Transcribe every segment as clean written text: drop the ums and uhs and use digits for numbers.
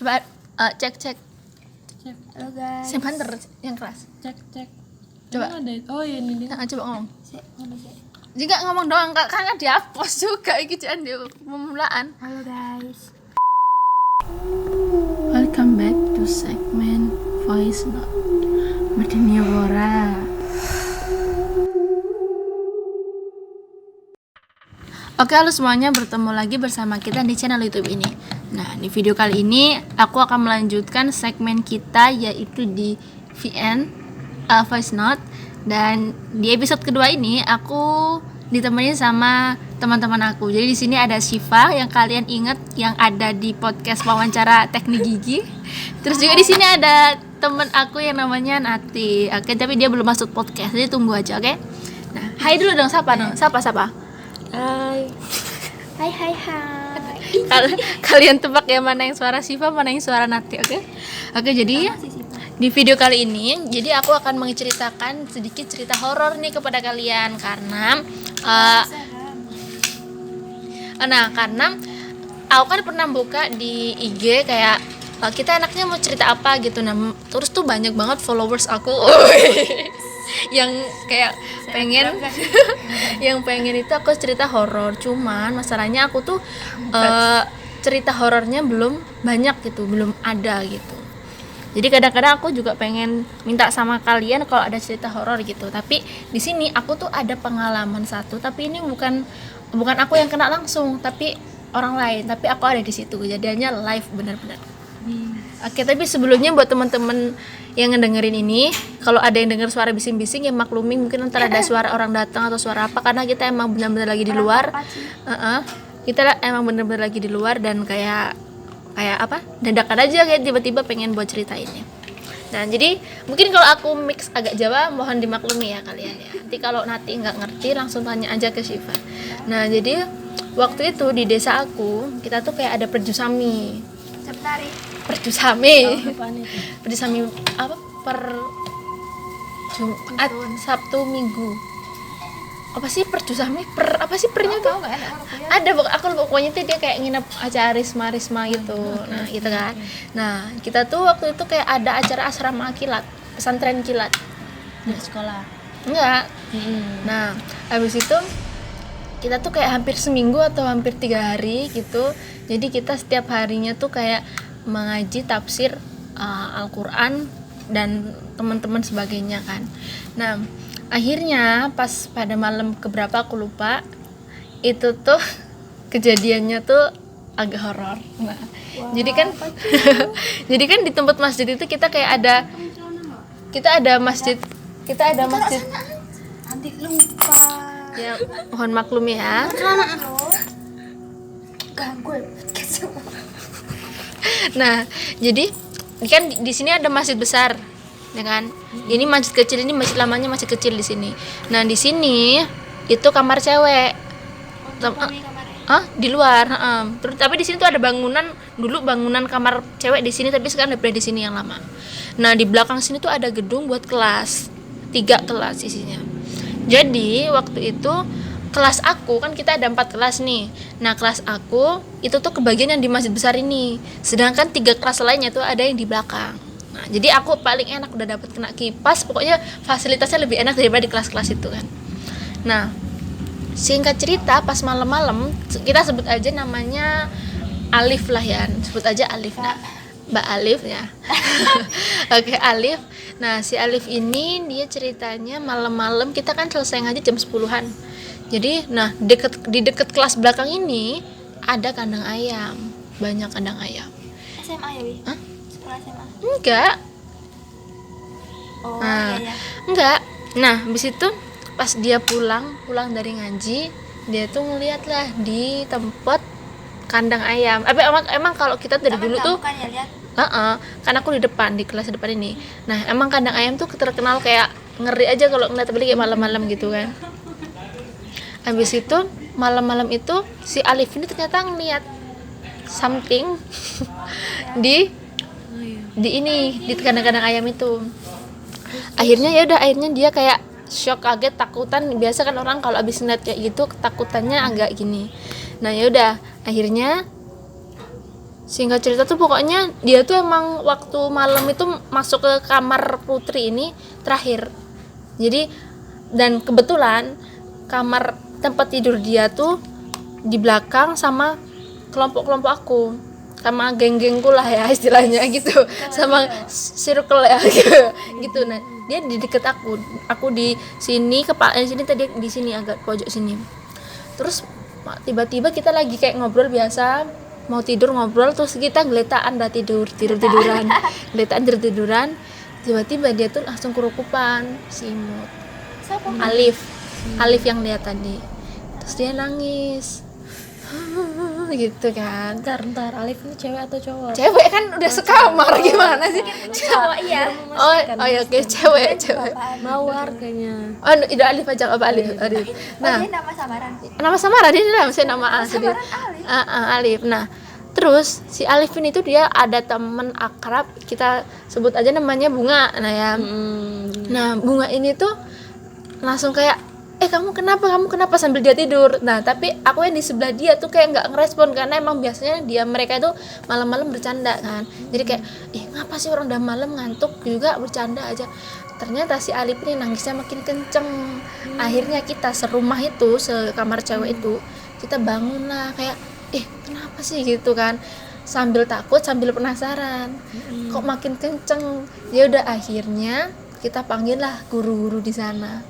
Coba cek. Halo guys. Sam Hunter yang keras. Cek. Coba. Emang ada. Oh iya ini. Coba ngomong. Ngomong. Jika ngomong doang kan dihapus juga iki jangan di pembulaan. Halo guys. Welcome back to segment Voice Note. Medenia Bora. Oke, halo semuanya, bertemu lagi bersama kita di channel YouTube ini. Nah, di video kali ini aku akan melanjutkan segmen kita yaitu di VN Voice Note. Dan di episode kedua ini aku ditemani sama teman-teman aku. Jadi di sini ada Syifa yang kalian ingat yang ada di podcast wawancara teknik gigi. Terus juga di sini ada teman aku yang namanya Nati. Oke, tapi dia belum masuk podcast. Jadi tunggu aja, oke? Nah, hai dulu dong, sapa. Hai. Kalian tebak ya mana yang suara Syifa, mana yang suara Nati, oke? Oke, jadi di video kali ini, jadi aku akan menceritakan sedikit cerita horor nih kepada kalian karena karena aku kan pernah buka di IG kayak kita enaknya mau cerita apa gitu. Nah, terus tuh banyak banget followers aku yang kayak pengen itu aku cerita horor. Cuman masalahnya aku tuh cerita horornya belum banyak gitu, belum ada gitu. Jadi kadang-kadang aku juga pengen minta sama kalian kalau ada cerita horor gitu. Tapi di sini aku tuh ada pengalaman satu, tapi ini bukan aku yang kena langsung, tapi orang lain. Tapi aku ada di situ, kejadiannya live benar-benar. Oke, tapi sebelumnya buat teman-teman yang ngedengerin ini, kalau ada yang denger suara bising-bising ya maklumin, mungkin antara ada suara orang datang atau suara apa, karena kita emang benar-benar lagi di luar. Kita emang benar-benar lagi di luar dan kayak apa? Dadakan aja kayak tiba-tiba pengen buat cerita ini. Nah, jadi mungkin kalau aku mix agak Jawa mohon dimaklumi ya kalian ya. Nanti kalau Nati nggak ngerti langsung tanya aja ke Syifa. Nah, jadi waktu itu di desa aku, kita tuh kayak ada perjusami. Perjusami apa? Per Jumat, Sabtu, Minggu. Apa sih perjusami? Apa sih pernya tuh? Ada pokoknya tuh dia kayak nginep acara risma gitu. Nah, gitu kan. Nah, kita tuh waktu itu kayak ada acara asrama kilat, pesantren kilat. Di sekolah. Enggak. Nah, habis itu kita tuh kayak hampir seminggu atau hampir 3 hari gitu. Jadi kita setiap harinya tuh kayak mengaji tafsir Al-Quran dan teman-teman sebagainya kan. Nah, akhirnya pas pada malam keberapa aku lupa, itu tuh kejadiannya tuh agak horor. Nah, jadi kan di tempat masjid itu kita ada masjid Nanti lupa. ya, mohon maklum ya. Ganggu. Nah, jadi kan di sini ada masjid besar, ya kan? Ini masjid kecil, ini masjid lamanya masih kecil di sini. Nah, di sini itu kamar cewek. Di luar, Terus tapi di sini tuh ada bangunan kamar cewek di sini, tapi sekarang udah di sini yang lama. Nah, di belakang sini tuh ada gedung buat kelas. 3 kelas isinya. Jadi, waktu itu kelas aku kan kita ada 4 kelas nih. Nah, kelas aku itu tuh kebagian yang di masjid besar ini. Sedangkan 3 kelas lainnya tuh ada yang di belakang. Nah, jadi aku paling enak udah dapat kena kipas, pokoknya fasilitasnya lebih enak daripada di kelas-kelas itu kan. Nah, singkat cerita pas malam-malam kita sebut aja namanya Alif lah ya. Sebut aja Alif. Nah, Mbak Alif ya. Oke, Alif. Nah, si Alif ini dia ceritanya malam-malam kita kan selesai ngaji jam 10-an. Jadi, nah di dekat kelas belakang ini ada kandang ayam, banyak kandang ayam. SMA ya, Wi? Sekolah SMA? Enggak. Oh, iya. Enggak. Nah, habis itu pas dia pulang dari ngaji, dia tuh ngeliat lah di tempat kandang ayam. Emang kalau kita dari dulu tuh kan ya lihat? Kan aku di depan, di kelas depan ini. Nah, emang kandang ayam tuh terkenal kayak ngeri aja kalau ngeliat beli kayak malam-malam gitu kan. Habis itu malam-malam itu si Alif ini ternyata ngeliat something di kandang-kandang ayam itu. Akhirnya dia kayak shock, kaget, takutan. Biasa kan orang kalau abis ngeliat kayak gitu ketakutannya agak gini. Nah, akhirnya Singkat cerita tuh pokoknya dia tuh emang waktu malam itu masuk ke kamar Putri ini terakhir. Jadi dan kebetulan kamar tempat tidur dia tuh di belakang sama kelompok-kelompok aku, sama geng-gengku lah ya istilahnya gitu, sama circle ya gitu. Nah dia di deket aku di sini kepala sini tadi di sini agak pojok sini. Terus tiba-tiba kita lagi kayak ngobrol biasa, mau tidur ngobrol, terus kita geletaan dah tiduran geletaan tiba-tiba dia tuh langsung kerukupan si imut. Siapa? Alif yang lihat tadi, terus dia nangis gitu kan. Ntar Alif ini cewek atau cowok? Cewek kan udah sekamar, gimana sih? Cowok iya. Oh ya oke, cewek. Mawar kayaknya. Oh udah Alif aja, apa Alif. Nah, Dia nama samaran. nama samaran dia nama asli. Samaran Alif. Alif. Nah, terus si Alif ini tuh dia ada temen akrab, kita sebut aja namanya Bunga. Nah ya. Nah, Bunga ini tuh langsung kayak kamu kenapa sambil dia tidur. Nah tapi aku yang di sebelah dia tuh kayak nggak ngerespon, karena emang biasanya mereka itu malam-malam bercanda kan, jadi kayak ngapa sih orang udah malam ngantuk juga bercanda aja. Ternyata si Alif ini nangisnya makin kenceng. Akhirnya kita serumah itu, sekamar cewek itu, kita bangun lah kayak kenapa sih gitu kan, sambil takut sambil penasaran kok makin kenceng. Ya udah akhirnya kita panggil lah guru-guru di sana.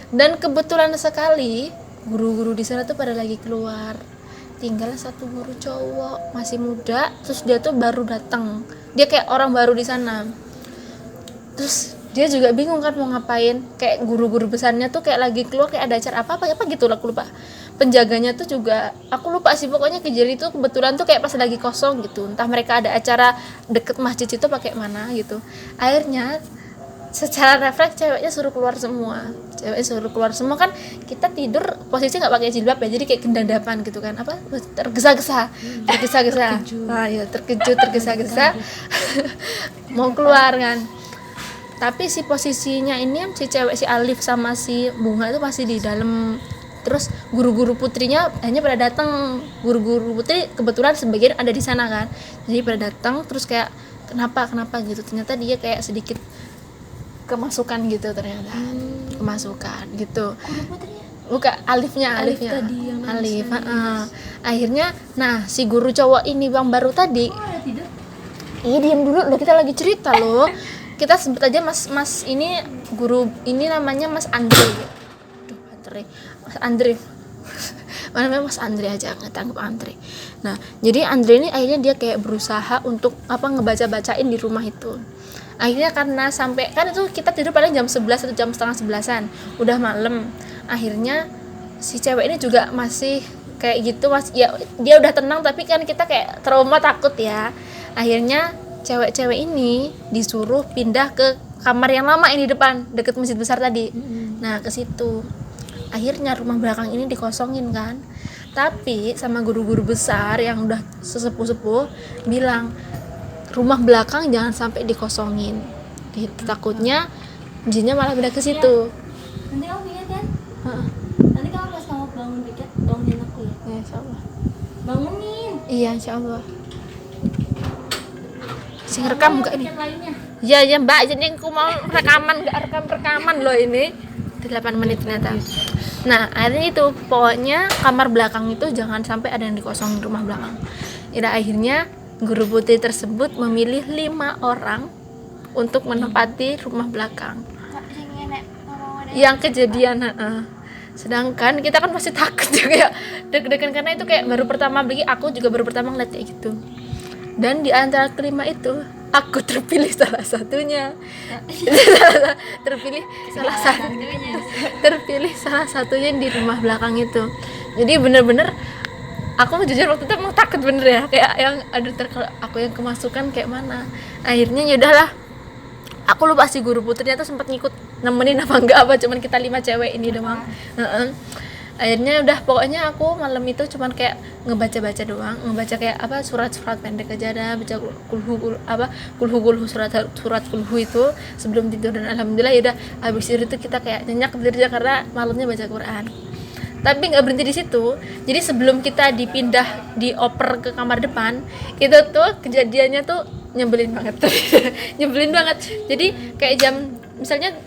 Dan kebetulan sekali guru-guru di sana tuh pada lagi keluar, tinggal satu guru cowok masih muda, terus dia tuh baru datang, dia kayak orang baru di sana. Terus dia juga bingung kan mau ngapain, kayak guru-guru besarnya tuh kayak lagi keluar, kayak ada acara apa gitu lah, aku lupa. Penjaganya tuh juga aku lupa sih, pokoknya kejadian itu kebetulan tuh kayak pas lagi kosong gitu, entah mereka ada acara deket masjid itu pakai mana gitu. Akhirnya secara refleks ceweknya suruh keluar semua kan, kita tidur posisi nggak pakai jilbab ya, jadi kayak gendang-dapan gitu kan, apa tergesa-gesa tergesa-gesa mau keluar kan. Tapi si posisinya ini si cewek, si Alif sama si Bunga itu masih di dalam. Terus guru-guru putrinya hanya pada datang, guru-guru putri kebetulan sebagian ada di sana kan, jadi pada datang terus kayak kenapa gitu. Ternyata dia kayak sedikit kemasukan gitu, ternyata kemasukan gitu. Bukan Alifnya Tadi yang Alif. Akhirnya nah si guru cowok ini yang baru tadi, diam dulu loh, kita lagi cerita loh. Kita sebut aja mas ini, guru ini namanya Mas Andre. Mas Andre namanya Mas Andre aja, nggak tanggap Andre. Nah jadi Andre ini akhirnya dia kayak berusaha untuk ngebaca-bacain di rumah itu. Akhirnya karena sampai kan itu kita tidur paling jam 11 atau jam setengah 11-an, udah malam. Akhirnya si cewek ini juga masih kayak gitu, ya dia udah tenang tapi kan kita kayak trauma, takut ya. Akhirnya cewek-cewek ini disuruh pindah ke kamar yang lama ini depan deket masjid besar tadi. Nah ke situ. Akhirnya rumah belakang ini dikosongin kan. Tapi sama guru-guru besar yang udah sesepuh-sepuh bilang, rumah belakang jangan sampai dikosongin. Takutnya jinnya malah pindah ke situ. Nanti kamu ingat kan? Nanti kamu pas kamu bangun dikit, bangunin aku ya. Ya insyaallah. Bangunin. Iya insyaallah. Sing rekam enggak ini? Lainnya. Ya Mbak, jadi aku mau rekaman, enggak rekaman loh ini. 8 menit ternyata. Nah akhirnya itu pokoknya kamar belakang itu jangan sampai ada yang dikosongin, rumah belakang. Akhirnya guru putri tersebut memilih 5 orang untuk menempati rumah belakang yang kejadian. Sedangkan kita kan masih takut juga ya, deg-degan karena itu kayak baru pertama, bagi aku juga baru pertama ngeliat kayak gitu. Dan di antara kelima itu aku terpilih salah satunya. terpilih salah satunya di rumah belakang itu. Jadi bener-bener aku jujur waktu itu emang takut bener ya, kayak yang kalau aku yang kemasukan kayak mana. Akhirnya yaudahlah, aku lupa si guru putrinya tuh sempat ngikut nemenin apa enggak, apa cuman kita 5 cewek ini doang. Akhirnya udah pokoknya aku malam itu cuman kayak ngebaca doang, ngebaca kayak apa surat-surat pendek aja, ada baca kulhu surat kulhu itu sebelum tidur. Dan alhamdulillah ya udah habis itu kita kayak nyenyak tidurnya karena malamnya baca Quran. Tapi nggak berhenti di situ. Jadi sebelum kita dioper ke kamar depan, itu tuh kejadiannya tuh nyebelin banget. Nyebelin banget. Jadi kayak misalnya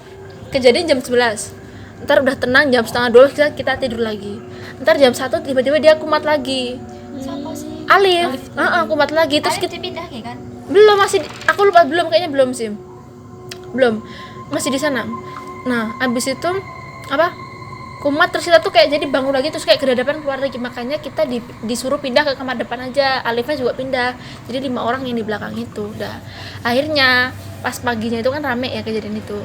kejadian jam 11. Ntar udah tenang jam setengah 12 kita tidur lagi. Ntar jam 1 tiba-tiba dia kumat lagi. Siapa sih? Alif. Kumat lagi terus Alif kita dipindah kayak kan? belum, masih aku lupa, kayaknya belum sih, belum, masih di sana. Nah abis itu apa, kumat terus kita tuh kayak jadi bangun lagi terus kayak geradapan keluar lagi, makanya kita disuruh pindah ke kamar depan aja. Alifnya juga pindah, jadi 5 orang yang di belakang itu. Udah akhirnya pas paginya itu kan rame ya kejadian itu.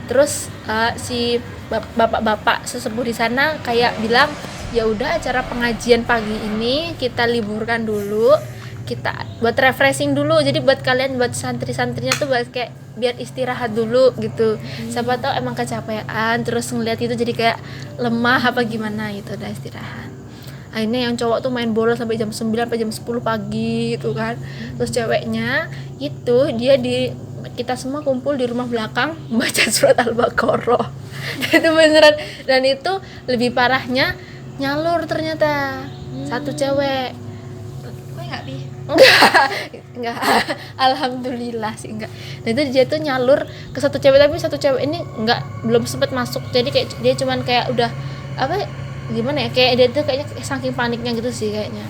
Terus si bapak-bapak sesepuh di sana kayak bilang, ya udah acara pengajian pagi ini kita liburkan dulu, kita buat refreshing dulu. Jadi buat kalian, buat santri-santrinya tuh buat kayak biar istirahat dulu gitu. Siapa tahu emang kecapean terus ngeliat itu jadi kayak lemah apa gimana gitu, udah istirahat. Akhirnya yang cowok tuh main bola sampai jam 9 sampai jam 10 pagi gitu kan. Terus ceweknya itu kita semua kumpul di rumah belakang baca surat Al-Baqarah. Itu beneran, dan itu lebih parahnya nyalur ternyata. Satu cewek. Gue nggak pi. Enggak, alhamdulillah sih enggak. Nah itu dia tuh nyalur ke satu cewek, tapi satu cewek ini belum sempat masuk, jadi kayak dia cuman kayak udah apa gimana ya, kayak dia tuh kayaknya saking paniknya gitu sih kayaknya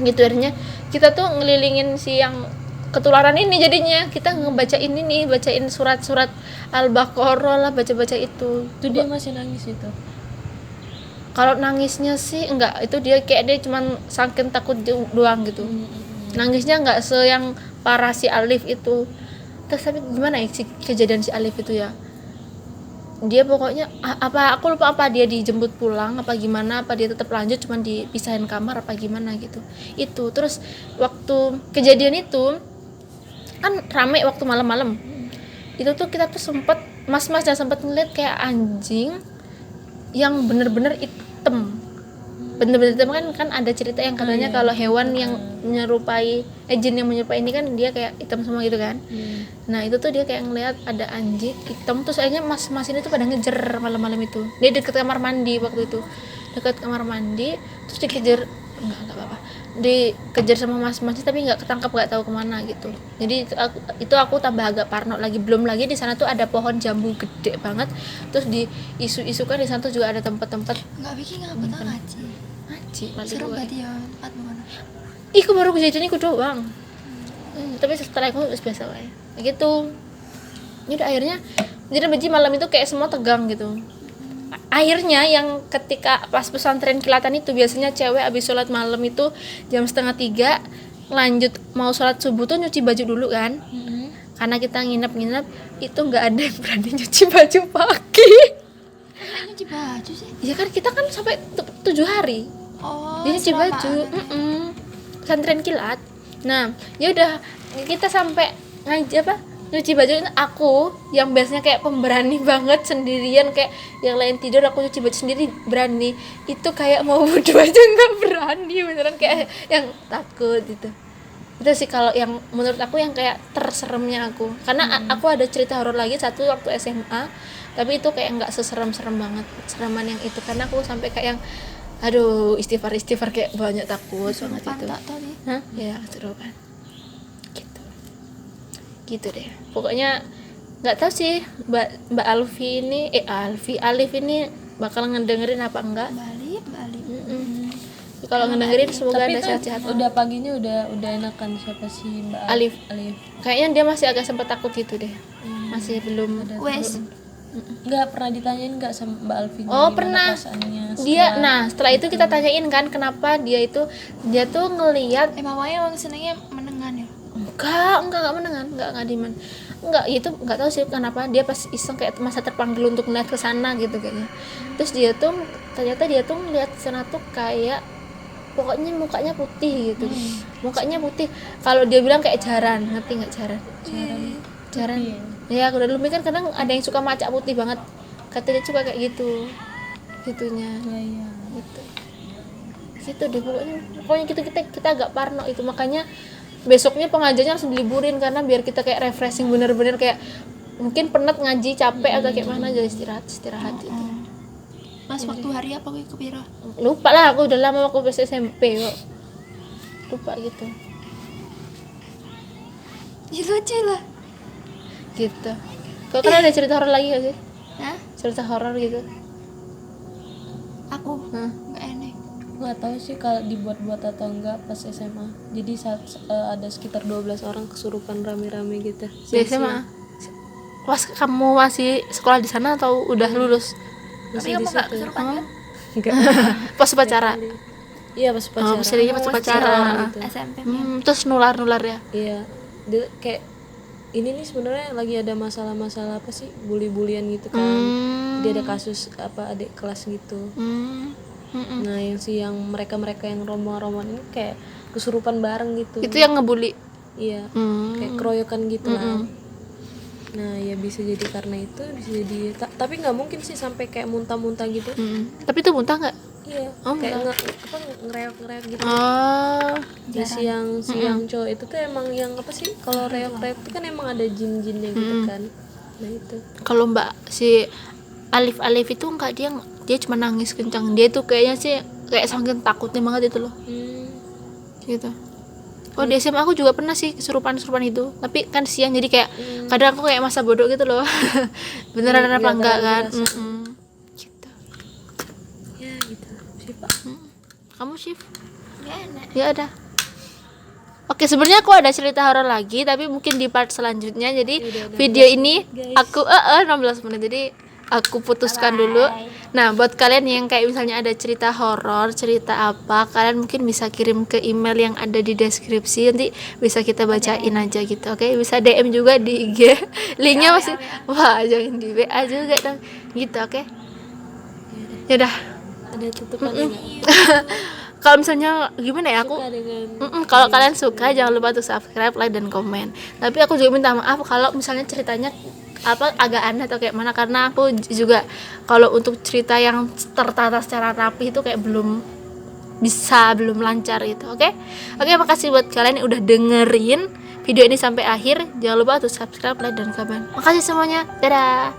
gitu. Akhirnya kita tuh ngelilingin si yang ketularan ini, jadinya kita bacain surat-surat Al-Baqarah lah, baca itu. Itu dia masih nangis itu. Kalau nangisnya sih enggak, itu dia kayak dia cuman saking takut doang gitu. Nangisnya enggak yang parah si Alif itu. Terus tapi gimana ya si kejadian si Alif itu ya, dia pokoknya aku lupa apa dia dijemput pulang apa gimana, apa dia tetap lanjut cuman dipisahin kamar apa gimana gitu. Itu terus waktu kejadian itu kan rame waktu malam-malam. Itu tuh kita tuh mas-mas sempet ngeliat kayak anjing yang bener-bener hitam, bener-bener hitam. Kan ada cerita yang katanya kalau hewan yang menyerupai jin yang menyerupai ini kan dia kayak hitam semua gitu kan. Nah itu tuh dia kayak ngeliat ada anjing hitam, terus akhirnya mas-mas ini tuh pada ngejer malam-malam itu. Dia deket kamar mandi waktu itu, deket kamar mandi, terus dikejar, enggak apa-apa, dikejar sama mas-mas tapi nggak ketangkap, nggak tahu kemana gitu. Jadi itu aku tambah agak parno lagi. Belum lagi di sana tuh ada pohon jambu gede banget, terus di isu-isukan di sana tuh juga ada tempat-tempat Nggak bikin nggak betah ngaji. Seru banget ya tempat mana. Iku baru kejadian iku doang. Tapi setelah itu biasa wae. Gitu. Jadi akhirnya jadi malam itu kayak semua tegang gitu. Akhirnya yang ketika pas pesantren kilatan itu biasanya cewek abis sholat malam itu jam 2:30 lanjut mau sholat subuh tuh nyuci baju dulu kan. Karena kita nginep itu nggak ada yang berani nyuci baju pagi. Kok nyuci baju sih? Ya kan kita kan sampai 7 hari. Oh, Dia nyuci baju. Pesantren kilat. Nah ya udah kita sampai nyuci baju. Aku yang biasanya kayak pemberani banget sendirian, kayak yang lain tidur aku nyuci baju sendiri berani, itu kayak mau wudhu aja nggak berani, beneran kayak yang takut gitu. Itu sih kalau yang menurut aku yang kayak terseremnya aku, karena aku ada cerita horor lagi satu waktu SMA, tapi itu kayak nggak seserem-serem banget sereman yang itu, karena aku sampai kayak yang aduh istighfar kayak banyak takut banget itu. Hah? Ya seru kan gitu deh. Pokoknya nggak tahu sih Mbak Alif ini bakal ngedengerin apa enggak. Balik. Kalau ngedengerin semoga Tapi ada itu sehat-sehat. udah paginya udah enakan siapa sih Mbak Alif. Alif. Kayaknya dia masih agak sempat takut gitu deh. Masih belum. Wes. Nggak pernah ditanyain nggak sama Mbak Alfi? Oh, gimana pernah. perasaannya Setelah itu kita tanyain kan kenapa dia tuh ngelihat Mamanya emang senengnya menengan ya. enggak menengan, enggak diman. Enggak, itu enggak tahu sih kenapa dia pas iseng kayak masa terpanggil untuk ngeliat ke sana gitu kayaknya. Terus ternyata dia tuh ngeliat sana tuh kayak pokoknya mukanya putih gitu. Mukanya putih. Kalau dia bilang kayak jaran, ngerti enggak jaran? Jaran. Ya, aku udah dulu kan kadang ada yang suka macak putih banget. Katanya suka kayak gitu. Gitunya. Iya. Gitu deh pokoknya kita agak parno itu, makanya besoknya pengajiannya harus diliburin karena biar kita kayak refreshing, bener-bener kayak mungkin penat ngaji capek atau kayak mana, jadi istirahat gitu. Pas waktu hari apa gue kepira? Lupa lah, aku udah lama aku pas SMP kok. Lupa gitu. Ya lucu lah. Gitu. Kok kalian ada cerita horor lagi gak sih? Hah? Cerita horor gitu. Aku Hah? nggak enak. Nggak tahu sih kalau dibuat-buat atau enggak pas SMA. Jadi saat ada sekitar 12 orang kesurupan rame-rame gitu. Biasa mah. Pas kamu masih sekolah di sana atau udah lulus? Tapi kamu nggak kesurupan kan? Enggak. Pas upacara. Iya pas pacaran. Oh, misalnya pas upacara. Gitu. SMP. Terus nular-nular ya. Iya. Dia kayak ini nih sebenarnya lagi ada masalah-masalah apa sih? Bully-bulian gitu kan. Dia ada kasus apa adik kelas gitu. Nah, yang mereka-mereka yang rombongan-rombongan ini kayak kesurupan bareng gitu. Itu yang ngebully. Iya. Kayak keroyokan gitu lah. Nah, ya bisa jadi karena itu, bisa jadi tapi nggak mungkin sih sampai kayak muntah-muntah gitu. Tapi itu muntah nggak? Iya. Oh, kayak ngereok-ngereok gitu. Oh. Di siang cowok itu tuh emang yang apa sih? Kalau reok-reok itu kan emang ada jin-jinnya gitu kan. Nah, itu. Kalau Mbak si Alif itu enggak, dia cuma nangis kencang. Dia tuh kayaknya sih kayak saking takutnya banget itu loh. Gitu. Oh, di SMA aku juga pernah sih kesurupan itu. Tapi kan siang jadi kayak kadang aku kayak masa bodoh gitu loh. Beneran apa enggak kan? Gitu. Ya gitu sih Pak. Kamu shift? Nggak enak. Ya ada. Oke, sebenarnya aku ada cerita horor lagi tapi mungkin di part selanjutnya. Jadi video ini aku 16 menit. Jadi aku putuskan dulu. Nah, buat kalian yang kayak misalnya ada cerita horor, cerita apa, kalian mungkin bisa kirim ke email yang ada di deskripsi, nanti bisa kita bacain aja gitu. Oke, bisa DM juga di IG. Linknya masih wah, jangan di WA juga dong. Gitu, oke. Ya udah. Ada tutupan enggak? Kalau misalnya gimana ya, aku Suka dengan kalau kalian suka jangan lupa untuk subscribe, like dan komen. Tapi aku juga minta maaf kalau misalnya ceritanya apa agak aneh atau kayak mana, karena aku juga kalau untuk cerita yang tertata secara rapi itu kayak belum lancar gitu. Oke, makasih buat kalian yang udah dengerin video ini sampai akhir. Jangan lupa untuk subscribe, like dan komen. Makasih semuanya, dadah.